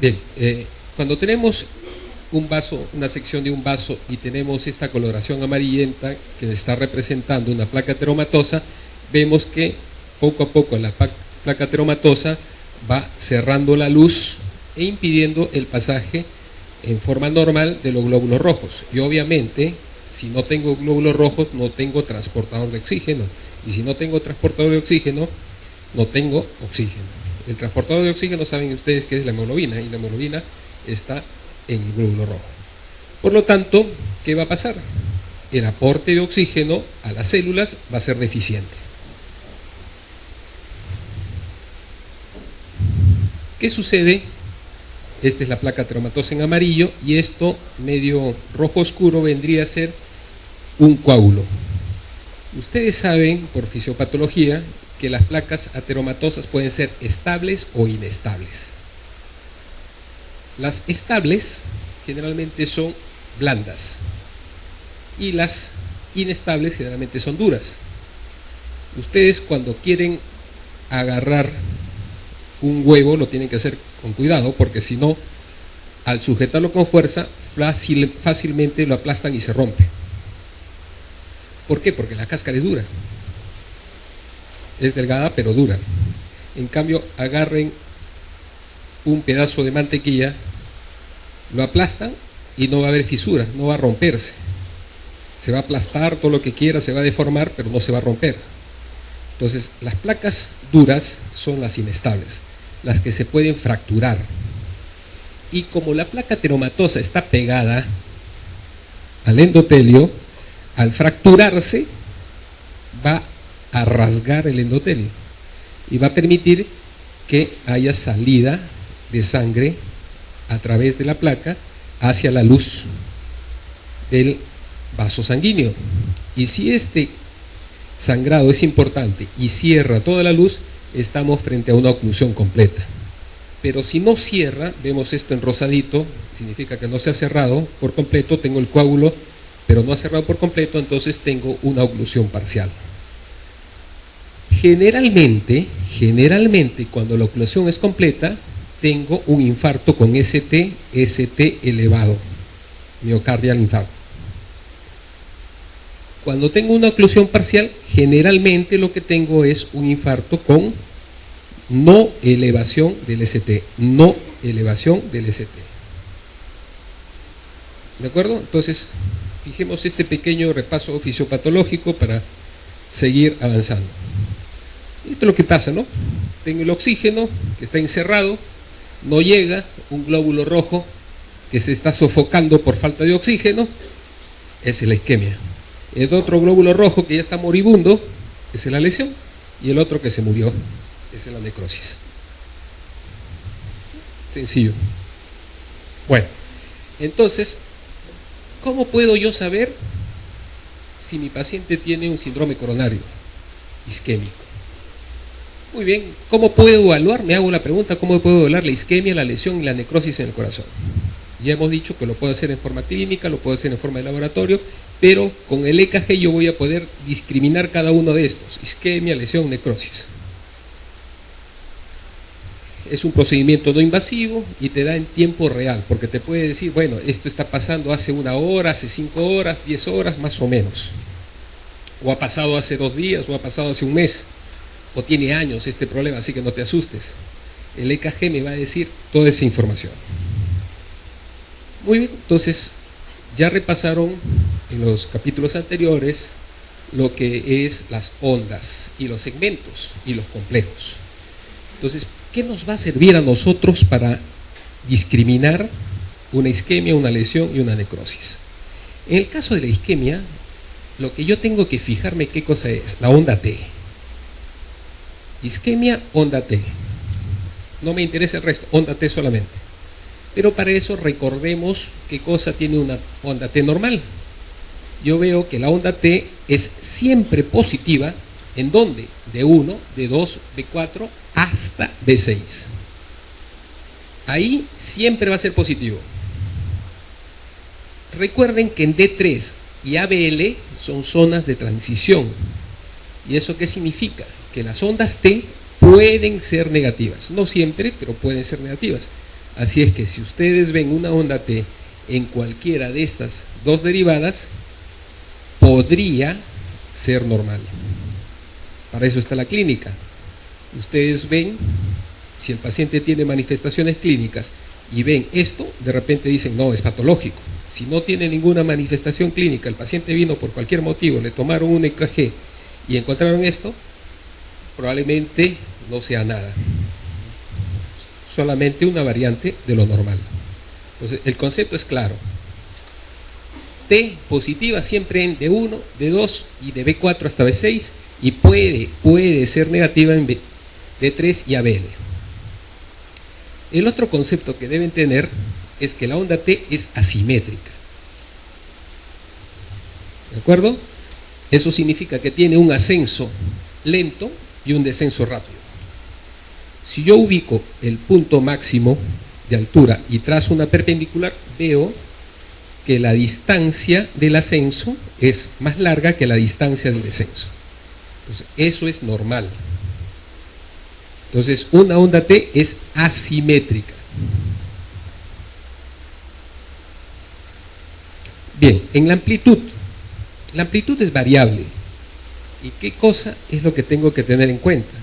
Bien, cuando tenemos un vaso, una sección de un vaso y tenemos esta coloración amarillenta que está representando una placa ateromatosa, vemos que poco a poco la placa ateromatosa va cerrando la luz e impidiendo el pasaje en forma normal de los glóbulos rojos. Y obviamente, si no tengo glóbulos rojos, no tengo transportador de oxígeno. Y si no tengo transportador de oxígeno, no tengo oxígeno. El transportador de oxígeno, saben ustedes que es la hemoglobina, y la hemoglobina está en el glóbulo rojo. Por lo tanto, ¿qué va a pasar? El aporte de oxígeno a las células va a ser deficiente. ¿Qué sucede? Esta es la placa ateromatosa en amarillo y esto medio rojo oscuro vendría a ser un coágulo. Ustedes saben por fisiopatología que las placas ateromatosas pueden ser estables o inestables. Las estables generalmente son blandas y las inestables generalmente son duras. Ustedes cuando quieren agarrar un huevo lo tienen que hacer con cuidado, porque si no, al sujetarlo con fuerza, fácilmente lo aplastan y se rompe. ¿Por qué? Porque la cáscara es dura. Es delgada pero dura. En cambio, agarren un pedazo de mantequilla, lo aplastan y no va a haber fisura, no va a romperse. Se va a aplastar todo lo que quiera, se va a deformar, pero no se va a romper. Entonces, las placas duras son las inestables, las que se pueden fracturar. Y como la placa ateromatosa está pegada al endotelio, al fracturarse va a rasgar el endotelio y va a permitir que haya salida de sangre a través de la placa hacia la luz del vaso sanguíneo. Y si este sangrado es importante y cierra toda la luz, estamos frente a una oclusión completa. Pero si no cierra, vemos esto en rosadito, significa que no se ha cerrado por completo, tengo el coágulo, pero no ha cerrado por completo, entonces tengo una oclusión parcial. Generalmente, cuando la oclusión es completa, tengo un infarto con ST elevado, miocardial infarto. Cuando tengo una oclusión parcial, generalmente lo que tengo es un infarto con no elevación del ST, no elevación del ST. ¿De acuerdo? Entonces, fijemos este pequeño repaso fisiopatológico para seguir avanzando. Esto es lo que pasa, ¿no? Tengo el oxígeno que está encerrado, no llega, un glóbulo rojo que se está sofocando por falta de oxígeno, es la isquemia. El otro glóbulo rojo que ya está moribundo, es la lesión, y el otro que se murió, es la necrosis. Sencillo. Bueno, entonces, ¿cómo puedo yo saber si mi paciente tiene un síndrome coronario isquémico? Muy bien, ¿cómo puedo evaluar? Me hago la pregunta, ¿cómo puedo evaluar la isquemia, la lesión y la necrosis en el corazón? Ya hemos dicho que lo puedo hacer en forma clínica, lo puedo hacer en forma de laboratorio, pero con el EKG yo voy a poder discriminar cada uno de estos: isquemia, lesión, necrosis. Es un procedimiento no invasivo y te da en tiempo real, porque te puede decir, bueno, esto está pasando hace 1 hora, hace 5 horas, 10 horas, más o menos. O ha pasado hace 2 días, o ha pasado hace 1 mes, o tiene años este problema, así que no te asustes. El EKG me va a decir toda esa información. Muy bien, entonces ya repasaron en los capítulos anteriores lo que es las ondas y los segmentos y los complejos. Entonces, ¿qué nos va a servir a nosotros para discriminar una isquemia, una lesión y una necrosis? En el caso de la isquemia, lo que yo tengo que fijarme qué cosa es, la onda T. Isquemia, onda T. No me interesa el resto, onda T solamente. Pero para eso recordemos qué cosa tiene una onda T normal. Yo veo que la onda T es siempre positiva, ¿en dónde? D1, D2, B4 hasta B6. Ahí siempre va a ser positivo. Recuerden que en D3 y ABL son zonas de transición. ¿Y eso qué significa? Que las ondas T pueden ser negativas. No siempre, pero pueden ser negativas. Así es que si ustedes ven una onda T en cualquiera de estas dos derivadas, podría ser normal. Para eso está la clínica. Ustedes ven, si el paciente tiene manifestaciones clínicas y ven esto, de repente dicen, no, es patológico. Si no tiene ninguna manifestación clínica, el paciente vino por cualquier motivo, le tomaron un EKG y encontraron esto, probablemente no sea nada, solamente una variante de lo normal. Entonces, el concepto es claro. T positiva siempre en D1, D2 y de B4 hasta B6, y puede ser negativa en D3 y ABL. El otro concepto que deben tener es que la onda T es asimétrica. ¿De acuerdo? Eso significa que tiene un ascenso lento y un descenso rápido. Si yo ubico el punto máximo de altura y trazo una perpendicular, veo que la distancia del ascenso es más larga que la distancia del descenso. Entonces, eso es normal. Entonces, una onda T es asimétrica. Bien, en la amplitud es variable. ¿Y qué cosa es lo que tengo que tener en cuenta?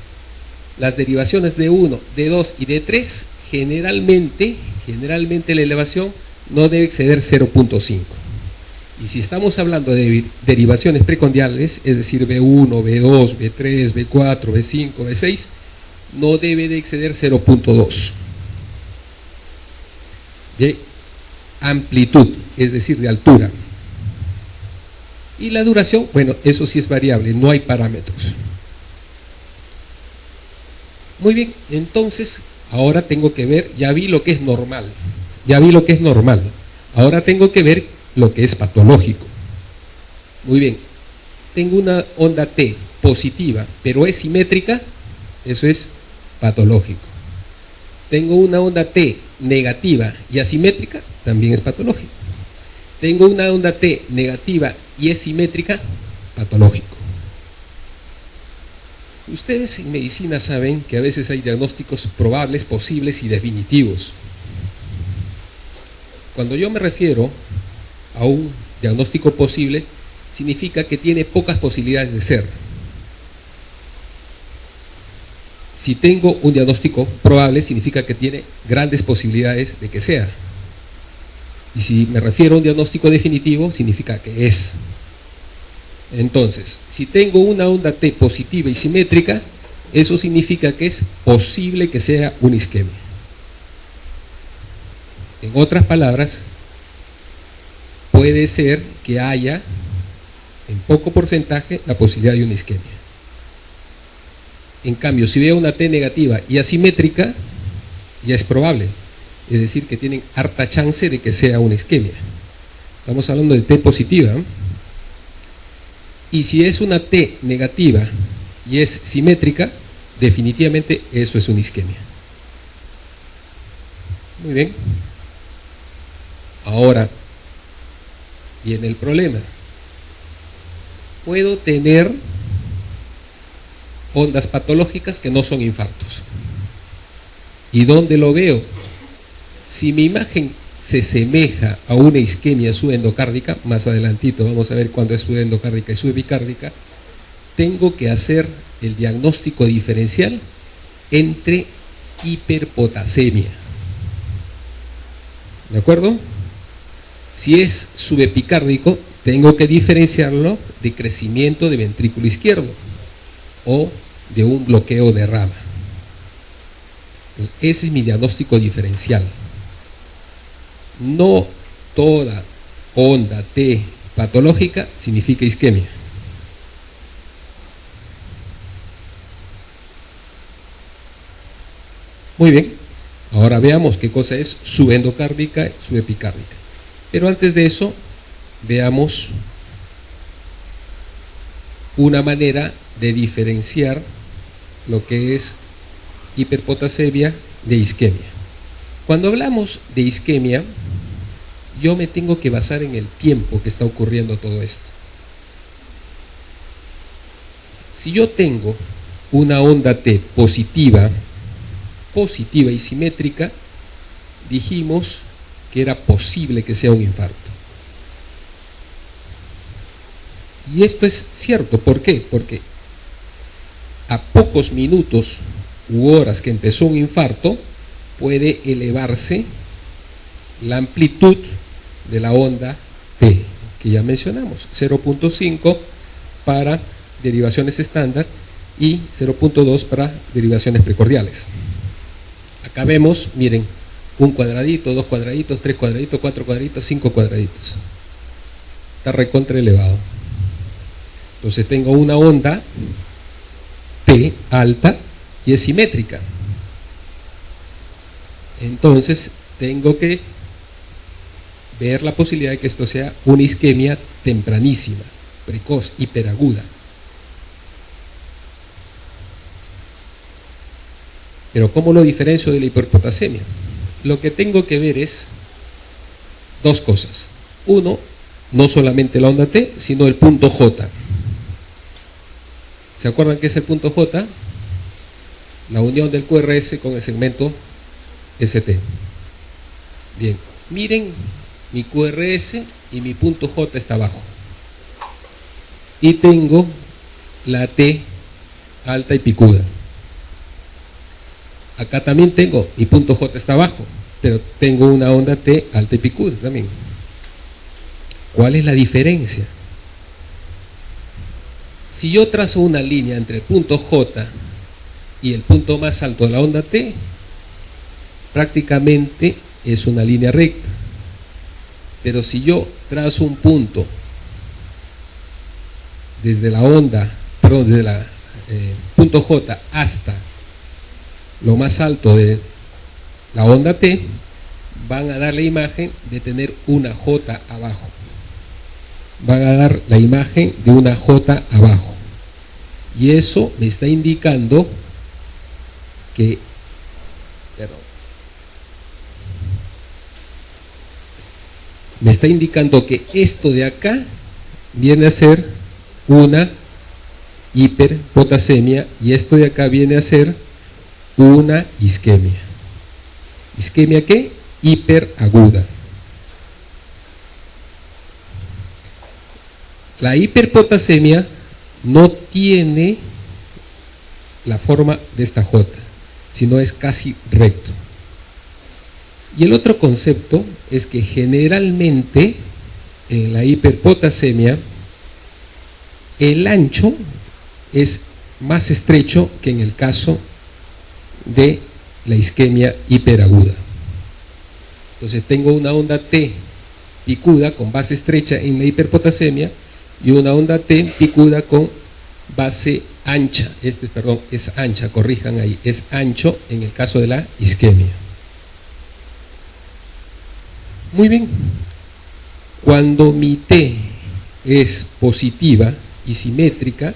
Las derivaciones de 1, de 2 y de 3, generalmente la elevación no debe exceder 0.5. Y si estamos hablando de derivaciones precondiales, es decir, B1, B2, B3, B4, B5, B6, no debe de exceder 0.2. De amplitud, es decir, de altura. Y la duración, bueno, eso sí es variable, no hay parámetros. Muy bien, entonces, ahora tengo que ver, ya vi lo que es normal, ahora tengo que ver lo que es patológico. Muy bien, tengo una onda T positiva, pero es simétrica, eso es patológico. Tengo una onda T negativa y asimétrica, también es patológico. Tengo una onda T negativa y es simétrica, patológico. Ustedes en medicina saben que a veces hay diagnósticos probables, posibles y definitivos. Cuando yo me refiero a un diagnóstico posible, significa que tiene pocas posibilidades de ser. Si tengo un diagnóstico probable, significa que tiene grandes posibilidades de que sea. Y si me refiero a un diagnóstico definitivo, significa que es. Entonces, si tengo una onda T positiva y simétrica, eso significa que es posible que sea una isquemia. En otras palabras, puede ser que haya en poco porcentaje la posibilidad de una isquemia. En cambio, si veo una T negativa y asimétrica, ya es probable, es decir, que tienen harta chance de que sea una isquemia. Estamos hablando de T positiva, ¿eh? Y si es una T negativa y es simétrica, definitivamente eso es una isquemia. Muy bien. Ahora viene el problema. Puedo tener ondas patológicas que no son infartos. ¿Y dónde lo veo? Si mi imagen se semeja a una isquemia subendocárdica, más adelantito vamos a ver cuándo es subendocárdica y subepicárdica, tengo que hacer el diagnóstico diferencial entre hiperpotasemia. ¿De acuerdo? Si es subepicárdico, tengo que diferenciarlo de crecimiento de ventrículo izquierdo o de un bloqueo de rama. Ese es mi diagnóstico diferencial. No toda onda T patológica significa isquemia. Muy bien, ahora veamos qué cosa es subendocárdica y subepicárdica. Pero antes de eso, veamos una manera de diferenciar lo que es hiperpotasemia de isquemia. Cuando hablamos de isquemia, yo me tengo que basar en el tiempo que está ocurriendo todo esto. Si yo tengo una onda T positiva y simétrica, dijimos que era posible que sea un infarto. Y esto es cierto, ¿por qué? Porque a pocos minutos u horas que empezó un infarto, puede elevarse la amplitud de la onda T, que ya mencionamos, 0.5 para derivaciones estándar y 0.2 para derivaciones precordiales. Acá vemos, miren, un cuadradito, dos cuadraditos, tres cuadraditos, cuatro cuadraditos, cinco cuadraditos. Está recontra elevado. Entonces tengo una onda T alta y es simétrica. Entonces tengo que ver la posibilidad de que esto sea una isquemia tempranísima, precoz, hiperaguda. Pero ¿cómo lo diferencio de la hiperpotasemia? Lo que tengo que ver es dos cosas. Uno, no solamente la onda T, sino el punto J. ¿Se acuerdan qué es el punto J? La unión del QRS con el segmento ST. Bien, miren, mi QRS y mi punto J está abajo. Y tengo la T alta y picuda. Acá también tengo, mi punto J está abajo, pero tengo una onda T alta y picuda también. ¿Cuál es la diferencia? Si yo trazo una línea entre el punto J y el punto más alto de la onda T, prácticamente es una línea recta. Pero si yo trazo un punto desde la onda, perdón, desde la punto J hasta lo más alto de la onda T, van a dar la imagen de tener una J abajo. Van a dar la imagen de una J abajo. Y eso me está indicando que, me está indicando que esto de acá viene a ser una hiperpotasemia y esto de acá viene a ser una isquemia. ¿Isquemia qué? Hiperaguda. La hiperpotasemia no tiene la forma de esta J, sino es casi recto. Y el otro concepto es que generalmente en la hiperpotasemia el ancho es más estrecho que en el caso de la isquemia hiperaguda. Entonces tengo una onda T picuda con base estrecha en la hiperpotasemia y una onda T picuda con base ancha. Perdón, es ancha, corrijan ahí, es ancho en el caso de la isquemia. Muy bien. Cuando mi T es positiva y simétrica,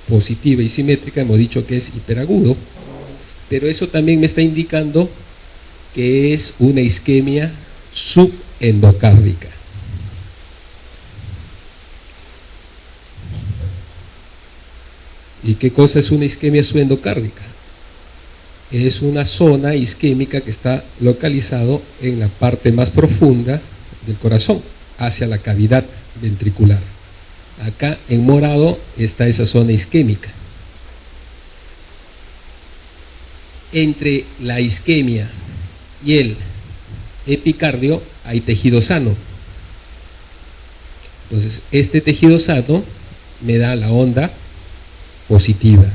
hemos dicho que es hiperagudo, pero eso también me está indicando que es una isquemia subendocárdica. ¿Y qué cosa es una isquemia subendocárdica? Es una zona isquémica que está localizado en la parte más profunda del corazón, hacia la cavidad ventricular. Acá en morado está esa zona isquémica. Entre la isquemia y el epicardio hay tejido sano. Entonces, este tejido sano me da la onda positiva.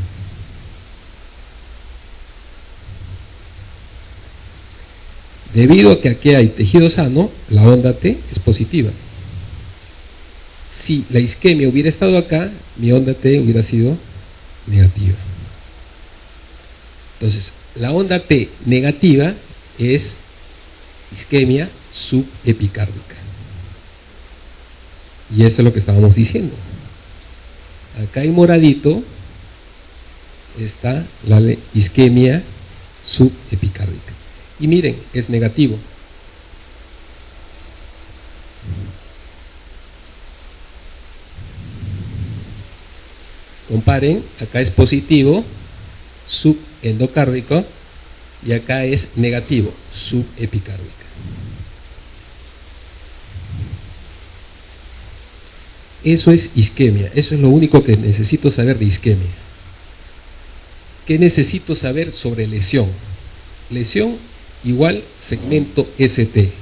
Debido a que aquí hay tejido sano, la onda T es positiva. Si la isquemia hubiera estado acá, mi onda T hubiera sido negativa. Entonces, la onda T negativa es isquemia subepicárdica. Y eso es lo que estábamos diciendo. Acá en moradito está la isquemia subepicárdica. Y miren, es negativo. Comparen, acá es positivo, subendocárdico, y acá es negativo, subepicárdica. Eso es isquemia, eso es lo único que necesito saber de isquemia. ¿Qué necesito saber sobre lesión? Lesión igual segmento ST.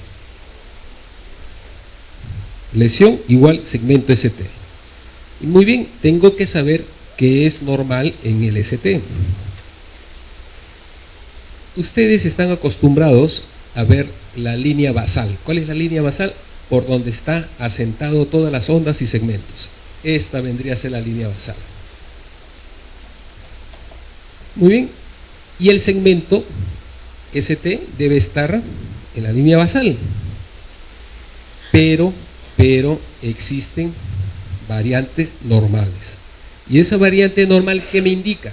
Lesión igual segmento ST. Y muy bien, tengo que saber qué es normal en el ST. Ustedes están acostumbrados a ver la línea basal. ¿Cuál es la línea basal? Por donde está asentado todas las ondas y segmentos. Esta vendría a ser la línea basal. Muy bien, y el segmento ST debe estar en la línea basal, pero existen variantes normales. Y esa variante normal, ¿qué me indica?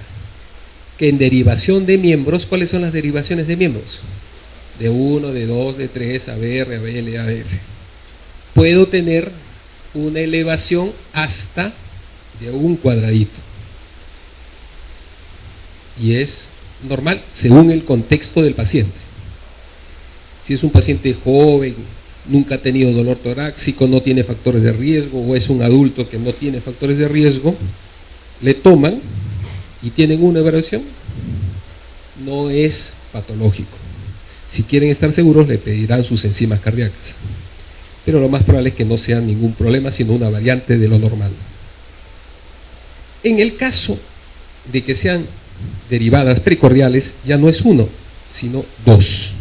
Que en derivación de miembros, ¿cuáles son las derivaciones de miembros? De 1, de 2, de 3, ABR, ABL, ABR. Puedo tener una elevación hasta de un cuadradito. Y es normal según el contexto del paciente. Si es un paciente joven, nunca ha tenido dolor torácico, no tiene factores de riesgo, o es un adulto que no tiene factores de riesgo, le toman y tienen una evaluación, no es patológico. Si quieren estar seguros, le pedirán sus enzimas cardíacas, pero lo más probable es que no sea ningún problema, sino una variante de lo normal. En el caso de que sean derivadas precordiales, ya no es 1, sino 2,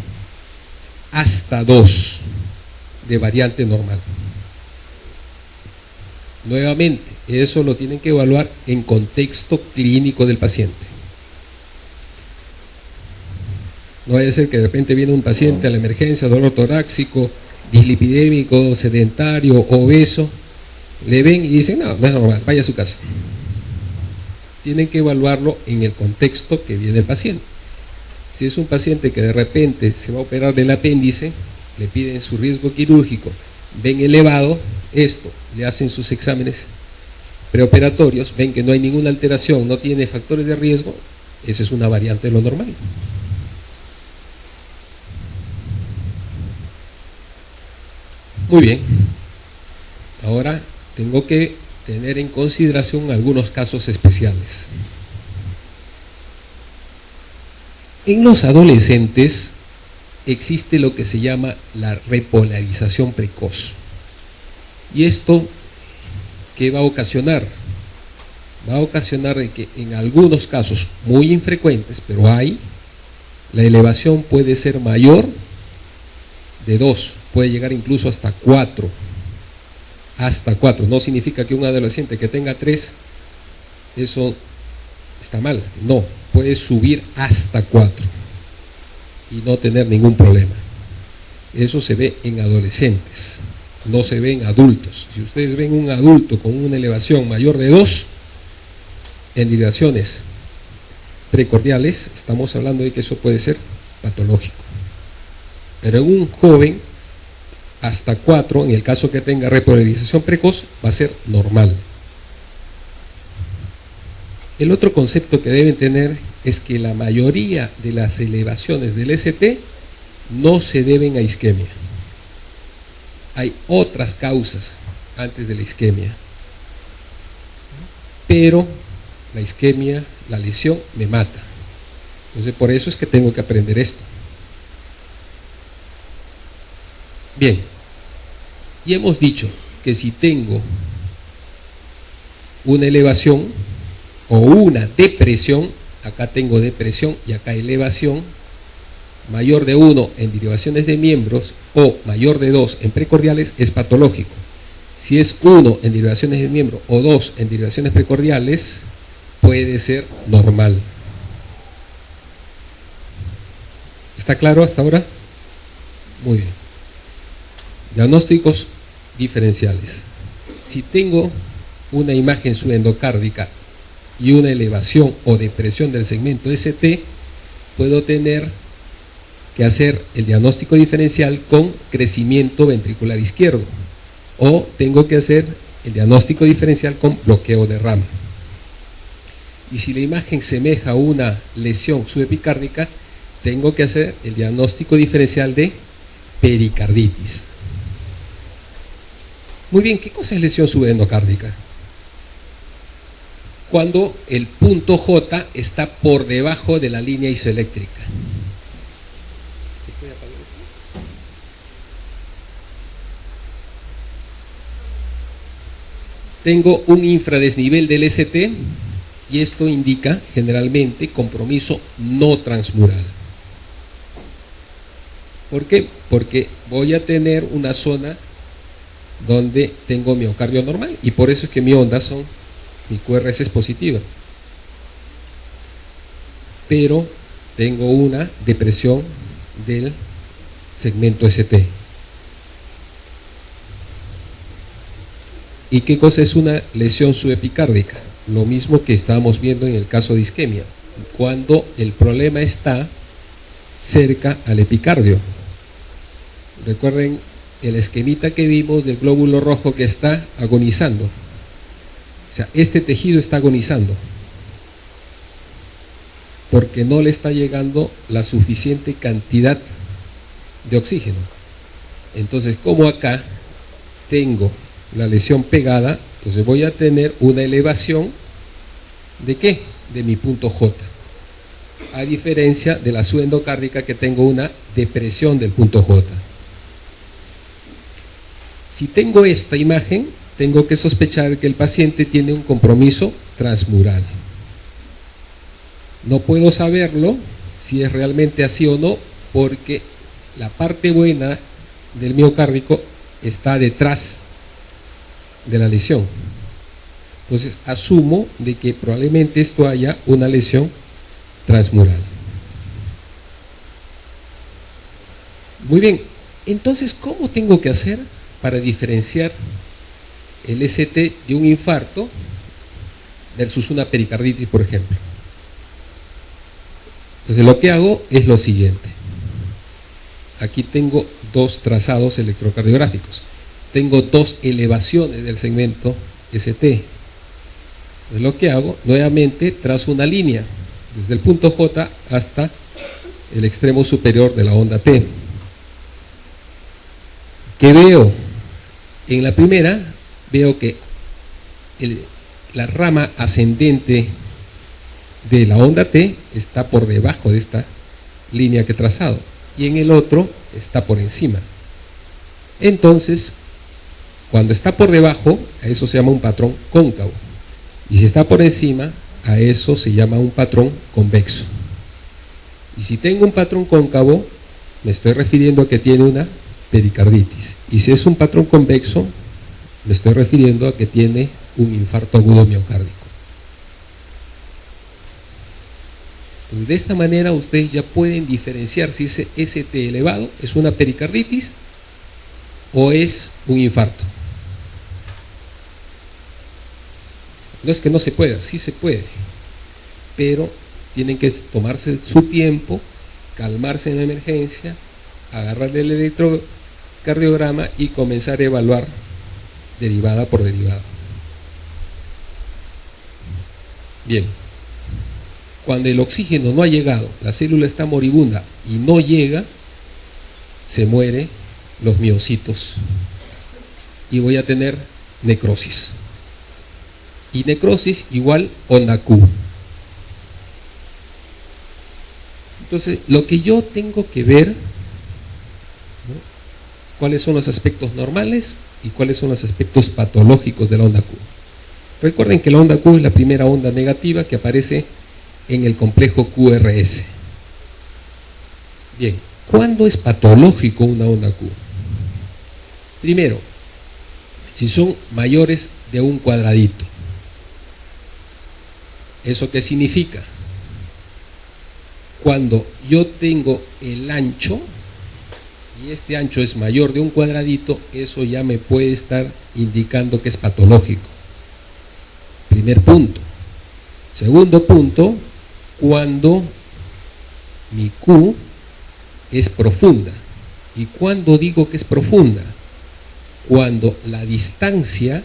hasta 2 de variante normal. Nuevamente, eso lo tienen que evaluar en contexto clínico del paciente. No vaya a ser que de repente viene un paciente a la emergencia, dolor torácico, dislipidémico, sedentario, obeso, le ven y dicen, no, no es normal, vaya a su casa. Tienen que evaluarlo en el contexto que viene el paciente. Si es un paciente que de repente se va a operar del apéndice, le piden su riesgo quirúrgico, ven elevado esto, le hacen sus exámenes preoperatorios, ven que no hay ninguna alteración, no tiene factores de riesgo, esa es una variante de lo normal. Muy bien, ahora tengo que tener en consideración algunos casos especiales. En los adolescentes existe lo que se llama la repolarización precoz. ¿Y esto qué va a ocasionar? Va a ocasionar de que en algunos casos muy infrecuentes, pero hay, la elevación puede ser mayor de 2, puede llegar incluso hasta 4. Hasta 4, no significa que un adolescente que tenga 3, eso está mal, no, puede subir hasta 4 y no tener ningún problema. Eso se ve en adolescentes, no se ve en adultos. Si ustedes ven un adulto con una elevación mayor de 2 en derivaciones precordiales, estamos hablando de que eso puede ser patológico. Pero en un joven, hasta 4, en el caso que tenga repolarización precoz, va a ser normal. El otro concepto que deben tener es que la mayoría de las elevaciones del ST no se deben a isquemia. Hay otras causas antes de la isquemia, pero la isquemia, la lesión, me mata. Entonces por eso es que tengo que aprender esto. Bien, y hemos dicho que si tengo una elevación o una depresión, acá tengo depresión y acá elevación, mayor de 1 en derivaciones de miembros o mayor de 2 en precordiales, es patológico. Si es 1 en derivaciones de miembro o 2 en derivaciones precordiales, puede ser normal. ¿Está claro hasta ahora? Muy bien. Diagnósticos diferenciales. Si tengo una imagen subendocárdica y una elevación o depresión del segmento ST, puedo tener que hacer el diagnóstico diferencial con crecimiento ventricular izquierdo, o tengo que hacer el diagnóstico diferencial con bloqueo de rama. Y si la imagen semeja a una lesión subepicárdica, tengo que hacer el diagnóstico diferencial de pericarditis. Muy bien, ¿qué cosa es lesión subendocárdica? Cuando el punto J está por debajo de la línea isoeléctrica. ¿Se puede apagar esto? Tengo un infradesnivel del ST y esto indica generalmente compromiso no transmural. ¿Por qué? Porque voy a tener una zona donde tengo miocardio normal y por eso es que mi QRS es positiva. Pero tengo una depresión del segmento ST. ¿Y qué cosa es una lesión subepicárdica? Lo mismo que estábamos viendo en el caso de isquemia, cuando el problema está cerca al epicardio. Recuerden el esquemita que vimos del glóbulo rojo que está agonizando. O sea, este tejido está agonizando porque no le está llegando la suficiente cantidad de oxígeno. Entonces, como acá tengo la lesión pegada, entonces voy a tener una elevación ¿de qué? De mi punto J, a diferencia de la subendocárdica que tengo una depresión del punto J. Si tengo esta imagen, tengo que sospechar que el paciente tiene un compromiso transmural. No puedo saberlo si es realmente así o no, porque la parte buena del miocárdico está detrás de la lesión. Entonces asumo de que probablemente esto haya una lesión transmural. Muy bien, entonces ¿cómo tengo que hacer para diferenciar el ST de un infarto versus una pericarditis, por ejemplo? Entonces lo que hago es lo siguiente. Aquí tengo dos trazados electrocardiográficos. Tengo dos elevaciones del segmento ST. Entonces lo que hago, nuevamente trazo una línea desde el punto J hasta el extremo superior de la onda T. ¿Qué veo? En la primera veo que la rama ascendente de la onda T está por debajo de esta línea que he trazado y en el otro está por encima. Entonces, cuando está por debajo, a eso se llama un patrón cóncavo, y si está por encima, a eso se llama un patrón convexo. Y si tengo un patrón cóncavo, me estoy refiriendo a que tiene una pericarditis, y si es un patrón convexo, me estoy refiriendo a que tiene un infarto agudo miocárdico. Entonces, de esta manera ustedes ya pueden diferenciar si ese ST elevado es una pericarditis o es un infarto. No es que no se pueda, sí se puede, pero tienen que tomarse su tiempo, calmarse en la emergencia, agarrar el electrocardiograma y comenzar a evaluar derivada por derivada. Bien, cuando el oxígeno no ha llegado, la célula está moribunda y no llega, se mueren los miocitos y voy a tener necrosis. Y necrosis igual onda Q. Entonces, lo que yo tengo que ver, ¿no?, cuáles son los aspectos normales y cuáles son los aspectos patológicos de la onda Q. Recuerden que la onda Q es la primera onda negativa que aparece en el complejo QRS. Bien, ¿cuándo es patológico una onda Q? Primero, si son mayores de un cuadradito. ¿Eso qué significa? Cuando yo tengo el ancho y este ancho es mayor de un cuadradito, eso ya me puede estar indicando que es patológico. Primer punto. Segundo punto, cuando mi Q es profunda. ¿Y cuándo digo que es profunda? Cuando la distancia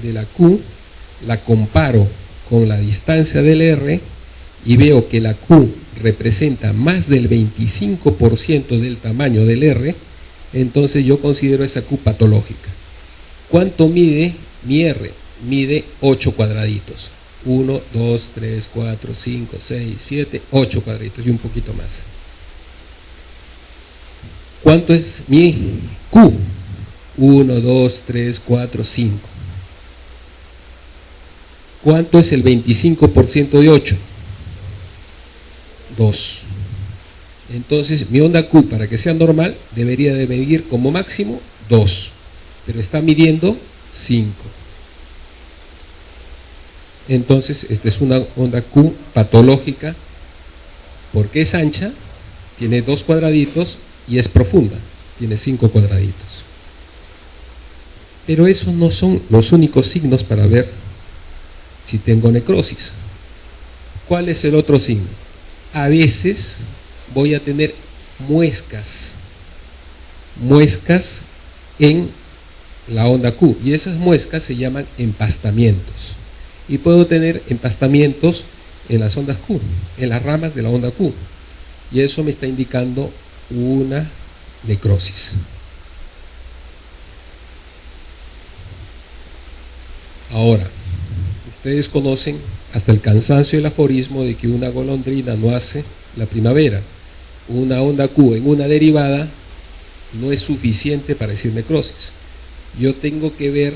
de la Q la comparo con la distancia del R y veo que la Q representa más del 25% del tamaño del R, entonces yo considero esa Q patológica. ¿Cuánto mide mi R? Mide 8 cuadraditos. 1, 2, 3, 4, 5, 6, 7, 8 cuadraditos y un poquito más. ¿Cuánto es mi Q? 1, 2, 3, 4, 5. ¿Cuánto es el 25% de 8? 2. Entonces mi onda Q, para que sea normal, debería de medir como máximo 2, pero está midiendo 5. Entonces esta es una onda Q patológica porque es ancha, tiene 2 cuadraditos y es profunda, tiene 5 cuadraditos. Pero esos no son los únicos signos para ver si tengo necrosis. ¿Cuál es el otro signo? A veces voy a tener muescas en la onda Q, y esas muescas se llaman empastamientos, y puedo tener empastamientos en las ondas Q, en las ramas de la onda Q, y eso me está indicando una necrosis. Ahora, ustedes conocen hasta el cansancio el aforismo de que una golondrina no hace la primavera. Una onda Q en una derivada no es suficiente para decir necrosis. Yo tengo que ver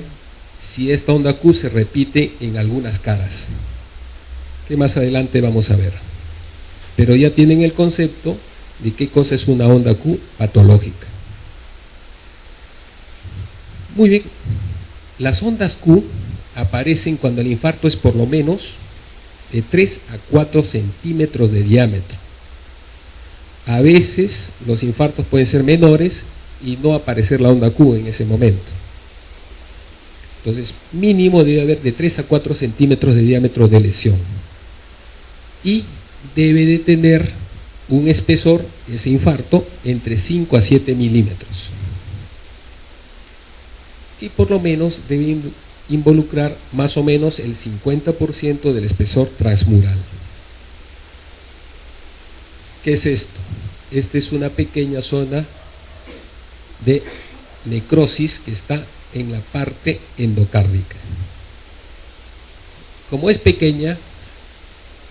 si esta onda Q se repite en algunas caras, que más adelante vamos a ver. Pero ya tienen el concepto de qué cosa es una onda Q patológica. Muy bien, las ondas Q aparecen cuando el infarto es por lo menos de 3 a 4 centímetros de diámetro. A veces los infartos pueden ser menores y no aparecer la onda Q en ese momento. Entonces, mínimo debe haber de 3 a 4 centímetros de diámetro de lesión. Y debe de tener un espesor, ese infarto, entre 5 a 7 milímetros. Y por lo menos debe involucrar más o menos el 50% del espesor transmural. ¿Qué es esto? Esta es una pequeña zona de necrosis que está en la parte endocárdica. Como es pequeña,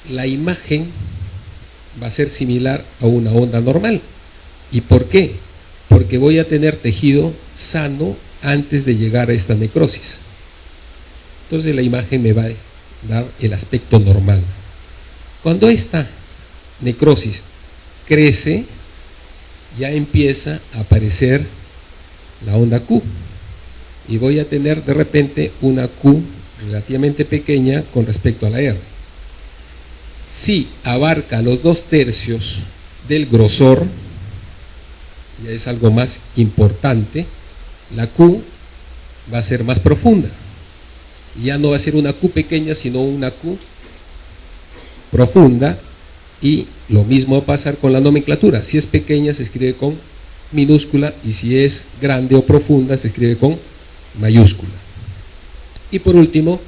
la imagen va a ser similar a una onda normal. ¿Y por qué? Porque voy a tener tejido sano antes de llegar a esta necrosis. Entonces la imagen me va a dar el aspecto normal. Cuando esta necrosis crece, ya empieza a aparecer la onda Q y voy a tener de repente una Q relativamente pequeña con respecto a la R. Si abarca los 2/3 del grosor, ya es algo más importante, la Q va a ser más profunda. Ya no va a ser una Q pequeña, sino una Q profunda, y lo mismo va a pasar con la nomenclatura. Si es pequeña se escribe con minúscula y si es grande o profunda se escribe con mayúscula. Y por último,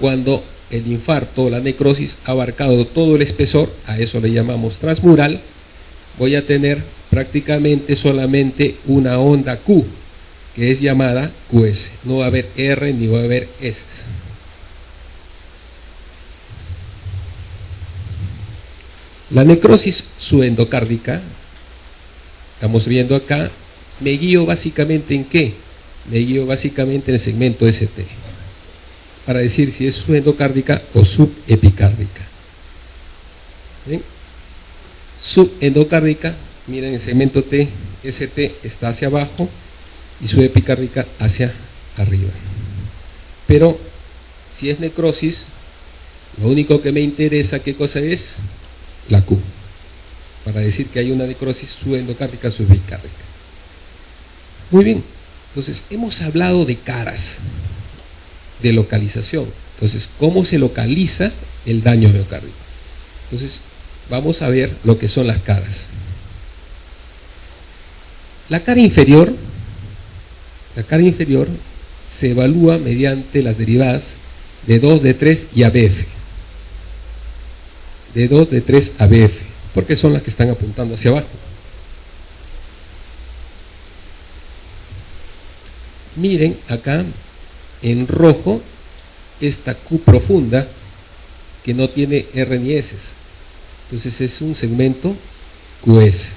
cuando el infarto o la necrosis ha abarcado todo el espesor, a eso le llamamos transmural, voy a tener prácticamente solamente una onda Q, que es llamada QS. No va a haber R ni va a haber S. La necrosis subendocárdica, estamos viendo acá, me guío básicamente en ¿qué? Me guío básicamente en el segmento ST, para decir si es subendocárdica o subepicárdica. ¿Bien? Subendocárdica, miren, el segmento T, ST está hacia abajo y subepicárdica hacia arriba. Pero si es necrosis, lo único que me interesa, ¿qué cosa es? La Q, para decir que hay una necrosis subendocárdica, subepicárdica. Muy bien, entonces hemos hablado de caras, de localización. Entonces, ¿cómo se localiza el daño miocárdico? Entonces, vamos a ver lo que son las caras. La cara inferior se evalúa mediante las derivadas de 2, D3 y ABF. D2, D3 a BF, porque son las que están apuntando hacia abajo. Miren acá en rojo esta Q profunda que no tiene R ni S, entonces es un segmento QS.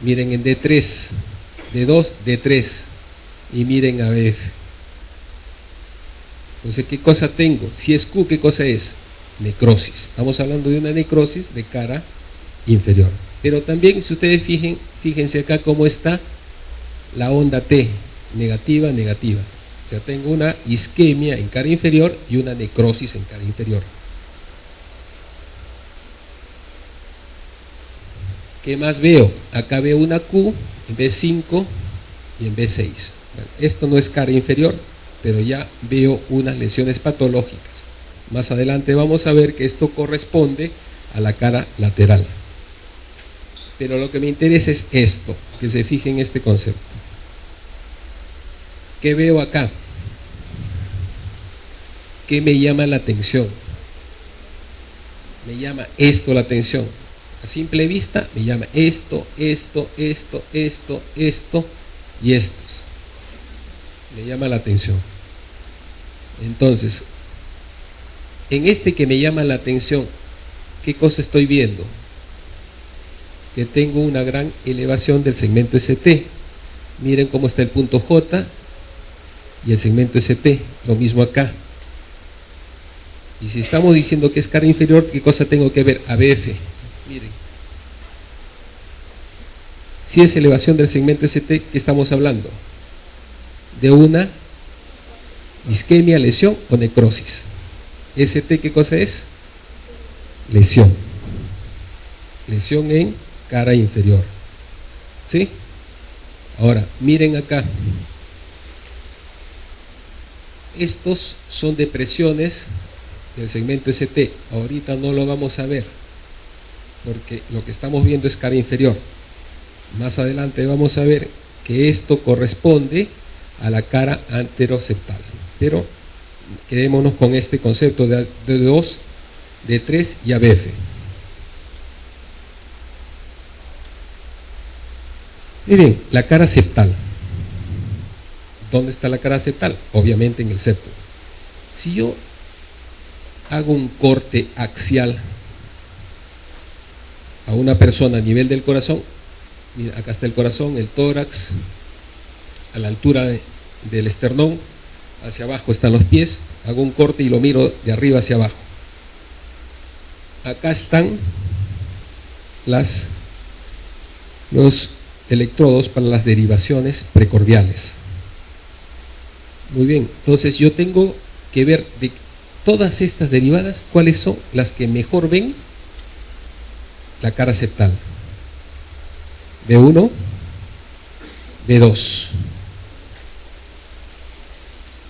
Miren en D3, D2, D3 y miren a BF. Entonces, ¿qué cosa tengo? Si es Q, ¿qué cosa es? Necrosis. Estamos hablando de una necrosis de cara inferior. Pero también, si ustedes fíjense acá cómo está la onda T, negativa, negativa. O sea, tengo una isquemia en cara inferior y una necrosis en cara inferior. ¿Qué más veo? Acá veo una Q en B5 y en B6. Bueno, esto no es cara inferior, pero ya veo unas lesiones patológicas. Más adelante vamos a ver que esto corresponde a la cara lateral. Pero lo que me interesa es esto, que se fijen en este concepto. ¿Qué veo acá? ¿Qué me llama la atención? Me llama esto la atención. A simple vista me llama esto, esto, esto, esto, esto y estos. Me llama la atención. Entonces, en este que me llama la atención, ¿qué cosa estoy viendo? Que tengo una gran elevación del segmento ST. Miren cómo está el punto J y el segmento ST, lo mismo acá. Y si estamos diciendo que es cara inferior, ¿qué cosa tengo que ver? ABF. Miren, si es elevación del segmento ST, ¿qué estamos hablando? De una isquemia, lesión o necrosis. ST, ¿qué cosa es? Lesión. Lesión en cara inferior. ¿Sí? Ahora, miren acá. Estos son depresiones del segmento ST. Ahorita no lo vamos a ver, porque lo que estamos viendo es cara inferior. Más adelante vamos a ver que esto corresponde a la cara anteroseptal. Pero quedémonos con este concepto de D2, D3 y ABF. Miren, la cara septal. ¿Dónde está la cara septal? Obviamente en el septo. Si yo hago un corte axial a una persona a nivel del corazón, mira, acá está el corazón, el tórax, a la altura del esternón, hacia abajo están los pies, hago un corte y lo miro de arriba hacia abajo. Acá están los electrodos para las derivaciones precordiales. Muy bien, entonces yo tengo que ver de todas estas derivadas cuáles son las que mejor ven la cara septal. B1, B2.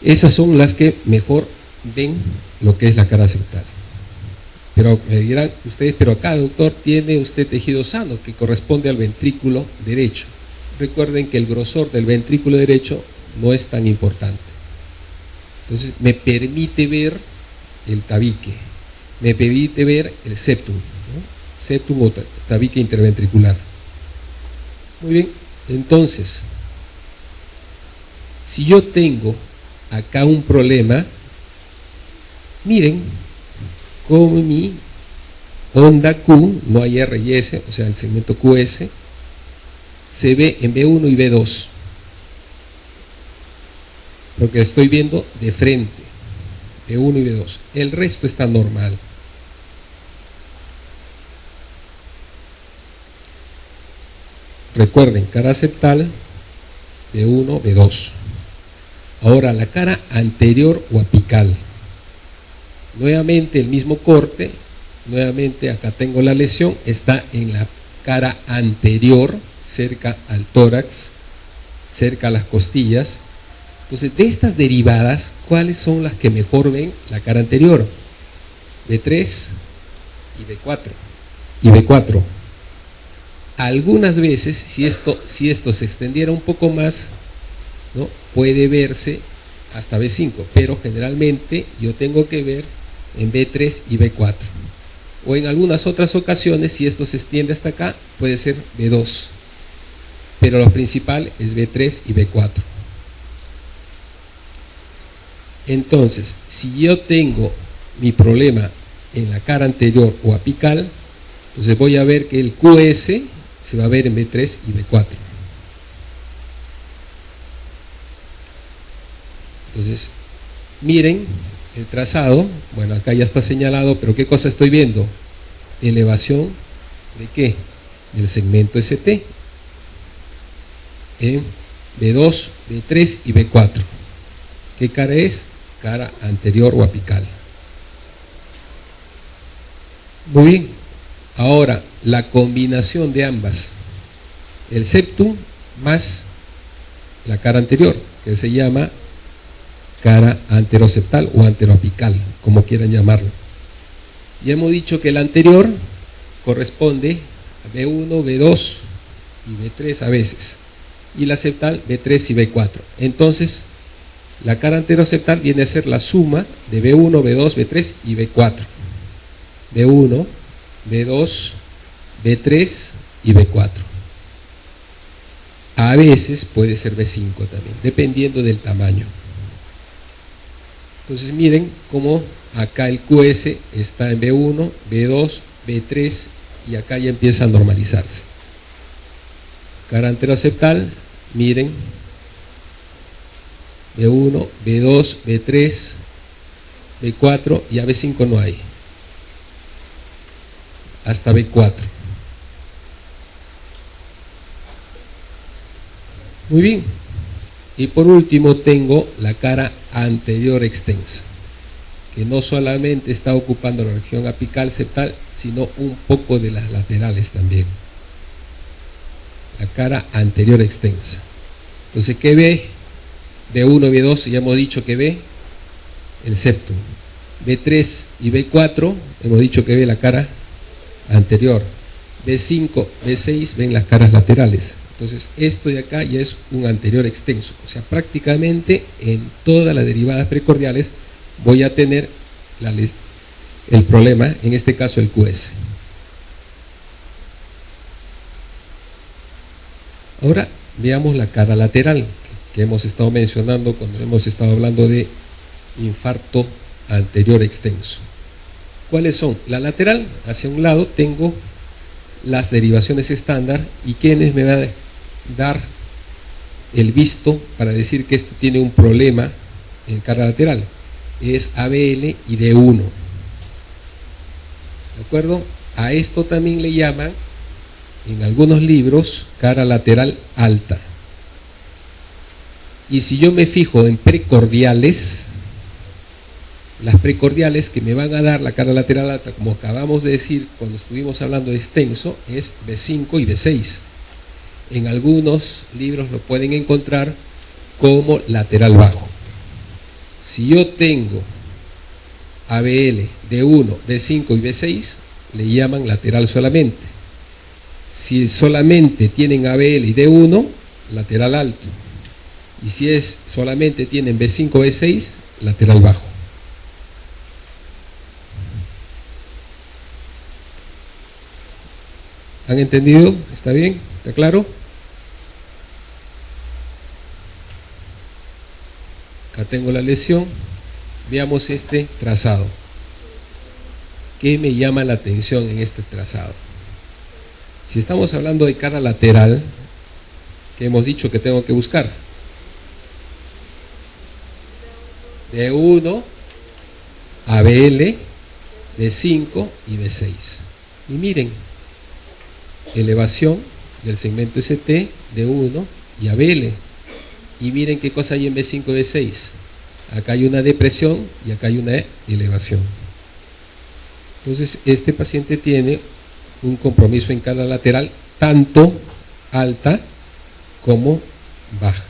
Esas son las que mejor ven lo que es la cara septal. Pero me dirán ustedes, pero acá, doctor, tiene usted tejido sano que corresponde al ventrículo derecho. Recuerden que el grosor del ventrículo derecho no es tan importante. Entonces me permite ver el tabique, me permite ver el septum, ¿no? Septum o tabique interventricular. Muy bien, entonces, si yo tengo acá un problema, miren cómo mi onda Q, no hay R y S, o sea el segmento QS, se ve en B1 y B2, porque estoy viendo de frente, B1 y B2, el resto está normal. Recuerden, cara septal, B1, B2. Ahora la cara anterior o apical. Nuevamente el mismo corte, nuevamente acá tengo la lesión, está en la cara anterior, cerca al tórax, cerca a las costillas. Entonces, de estas derivadas, ¿cuáles son las que mejor ven la cara anterior? B3 y B4. Y B4. Algunas veces, si esto se extendiera un poco más, ¿no?, puede verse hasta B5, pero generalmente yo tengo que ver en B3 y B4. o en algunas otras ocasiones, si esto se extiende hasta acá, puede ser B2, pero lo principal es B3 y B4. Entonces, si yo tengo mi problema en la cara anterior o apical, entonces voy a ver que el QS se va a ver en B3 y B4. Entonces, miren el trazado. Bueno, acá ya está señalado, pero ¿qué cosa estoy viendo? Elevación ¿de qué? Del segmento ST en B2, B3 y B4. ¿Qué cara es? Cara anterior o apical. Muy bien. Ahora, la combinación de ambas, el septum más la cara anterior, que se llama cara anteroseptal o anteroapical, como quieran llamarlo. Ya hemos dicho que el anterior corresponde a B1, B2 y B3 a veces, y la septal B3 y B4. Entonces, la cara anteroseptal viene a ser la suma de B1, B2, B3 y B4. B1, B2, B3 y B4. A veces puede ser B5 también, dependiendo del tamaño. Entonces miren cómo acá el QS está en B1, B2, B3 y acá ya empieza a normalizarse. Cara anteroseptal, miren, B1, B2, B3, B4 y a B5 no hay. Hasta B4. Muy bien. Y por último tengo la cara anterior extensa, que no solamente está ocupando la región apical septal, sino un poco de las laterales también. La cara anterior extensa. Entonces, ¿qué ve? B1, B2, ya hemos dicho que ve el septum. B3 y B4, hemos dicho que ve la cara anterior. B5, B6 ven las caras laterales. Entonces esto de acá ya es un anterior extenso, o sea, prácticamente en todas las derivadas precordiales voy a tener el problema, en este caso el QS. Ahora veamos la cara lateral que hemos estado mencionando cuando hemos estado hablando de infarto anterior extenso. ¿Cuáles son? La lateral, hacia un lado tengo las derivaciones estándar y quienes me van a dar el visto para decir que esto tiene un problema en cara lateral, es ABL y D1. ¿De acuerdo? A esto también le llaman en algunos libros cara lateral alta. Y si yo me fijo en precordiales, las precordiales que me van a dar la cara lateral alta, como acabamos de decir cuando estuvimos hablando de extenso, es B5 y B6. En algunos libros lo pueden encontrar como lateral bajo. Si yo tengo ABL, D1, B5 y B6, le llaman lateral solamente. Si solamente tienen ABL y D1, lateral alto. Y si es solamente tienen B5, B6, lateral bajo. ¿Han entendido? ¿Está bien? ¿Está claro? Acá tengo la lesión. Veamos este trazado. ¿Qué me llama la atención en este trazado? Si estamos hablando de cara lateral, ¿qué hemos dicho que tengo que buscar? D1, ABL, D5 y D6. Y miren, elevación del segmento ST, D1 y ABL. Y miren qué cosa hay en B5 y B6. Acá hay una depresión y acá hay una elevación. Entonces este paciente tiene un compromiso en cara lateral tanto alta como baja.